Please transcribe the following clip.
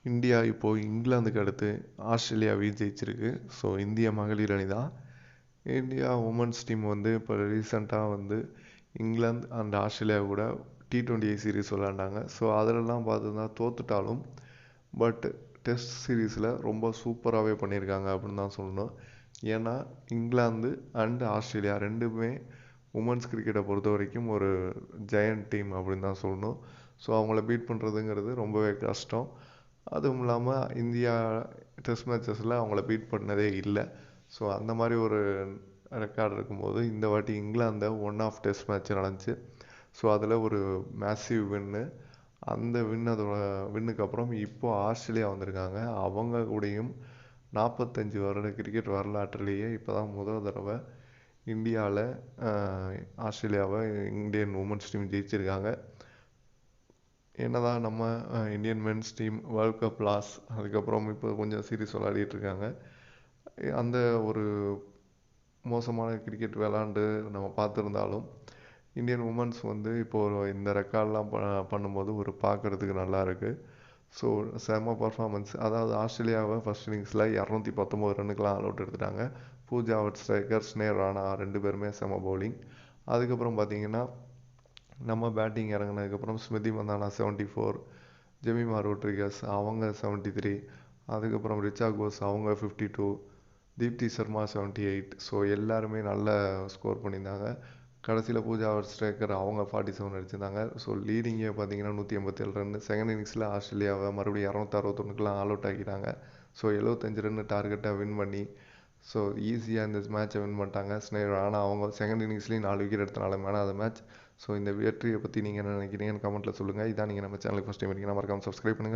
India இப்போது இங்கிலாந்துக்கு அடுத்து ஆஸ்திரேலியாவையும் ஜெயிச்சிருக்கு. ஸோ இந்திய மகளிர் அணி தான். இந்தியா உமன்ஸ் டீம் வந்து இப்போ ரீசெண்டாக வந்து இங்கிலாந்து அண்ட் ஆஸ்திரேலியா கூட T20 சீரீஸ் விளாண்டாங்க. ஸோ அதிலெல்லாம் பார்த்தோம்னா தோத்துட்டாலும் பட் டெஸ்ட் சீரீஸில் ரொம்ப சூப்பராகவே பண்ணியிருக்காங்க அப்படின்னு தான் சொல்லணும். ஏன்னா இங்கிலாந்து அண்ட் ஆஸ்திரேலியா ரெண்டுமே உமன்ஸ் கிரிக்கெட்டை பொறுத்த வரைக்கும் ஒரு ஜெயண்ட் டீம் அப்படின்னு தான் சொல்லணும். ஸோ அவங்கள பீட் பண்ணுறதுங்கிறது ரொம்பவே கஷ்டம். அதுவும் இல்லாமல் இந்தியா டெஸ்ட் மேட்சஸில் அவங்கள பீட் பண்ணதே இல்லை. ஸோ அந்த மாதிரி ஒரு ரெக்கார்டு இருக்கும்போது இந்த வாட்டி இங்கிலாந்தை ஒன் ஆஃப் டெஸ்ட் மேட்ச் நடந்துச்சு. ஸோ அதில் ஒரு மேசிவ் வின்னு. அந்த வின்னுக்கு அப்புறம் இப்போது ஆஸ்திரேலியா வந்திருக்காங்க. அவங்க கூடயும் 45 வருட கிரிக்கெட் வரலாற்றிலேயே இப்போ தான் முதல் தடவை இந்தியாவில் ஆஸ்திரேலியாவை இந்தியன் உமன்ஸ் டீம் ஜெயிச்சிருக்காங்க. என்னதான் நம்ம Indian men's team world cup loss, அதுக்கப்புறம் இப்போ கொஞ்சம் சீரீஸ் விளையாடிட்டு இருக்காங்க. அந்த ஒரு மோசமான கிரிக்கெட் விளாண்டு நம்ம பார்த்துருந்தாலும் இந்தியன் உமன்ஸ் வந்து இப்போது இந்த ரெக்கார்ட்லாம் பண்ணும்போது ஒரு பார்க்குறதுக்கு நல்லா இருக்குது. ஸோ செம பர்ஃபார்மன்ஸ். அதாவது ஆஸ்திரேலியாவை ஃபர்ஸ்ட் இன்னிங்ஸில் 219 ரன்னுக்கெலாம் ஆல் அவுட் எடுத்துட்டாங்க. பூஜா ஸ்ட்ரைக்கர், ஸ்னேர் ராணா 2 பேருமே செம பவுலிங். அதுக்கப்புறம் பார்த்தீங்கன்னா நம்ம பேட்டிங் இறங்கினதுக்கப்புறம் ஸ்மிருதி மந்தானா 74, ஜெமிமா ரோட்ரிகஸ் அவங்க 73, அதுக்கப்புறம் ரிச்சா கோஸ் அவங்க 52, தீப்தி சர்மா 78. ஸோ எல்லாருமே நல்ல ஸ்கோர் பண்ணியிருந்தாங்க. கடைசியில் பூஜா ஸ்ட்ரைக்கர் அவங்க 47 அடிச்சிருந்தாங்க. ஸோ லீடிங்கே பார்த்தீங்கன்னா 187 ரன். செகண்ட் இன்னிங்ஸில் ஆஸ்திரேலியாவை மறுபடியும் 261க்குலாம் ஆல் அவுட் ஆக்கிட்டாங்க. ஸோ 75 ரன் டார்கெட்டை வின் பண்ணி ஸோ ஈஸியாக இந்த மேட்சை வின் பண்ணிட்டாங்க. ஸ்னேர் ஆனால் அவங்க செகண்ட் இன்னிங்ஸ்லேயும் 4 விக்கெட் எடுத்தனால மேலே அந்த மேட்ச். ஸோ இந்த வெற்றியை பற்றி நீங்கள் என்ன நினைக்கிறீங்கன்னு கமெண்ட்டில் சொல்லுங்கள். இதான் நீங்கள் நம்ம சேனலுக்கு ஃபஸ்ட் டைம் இருக்கீங்கன்னா மறக்காமல் சப்ஸ்கிரைப் பண்ணுங்கள்.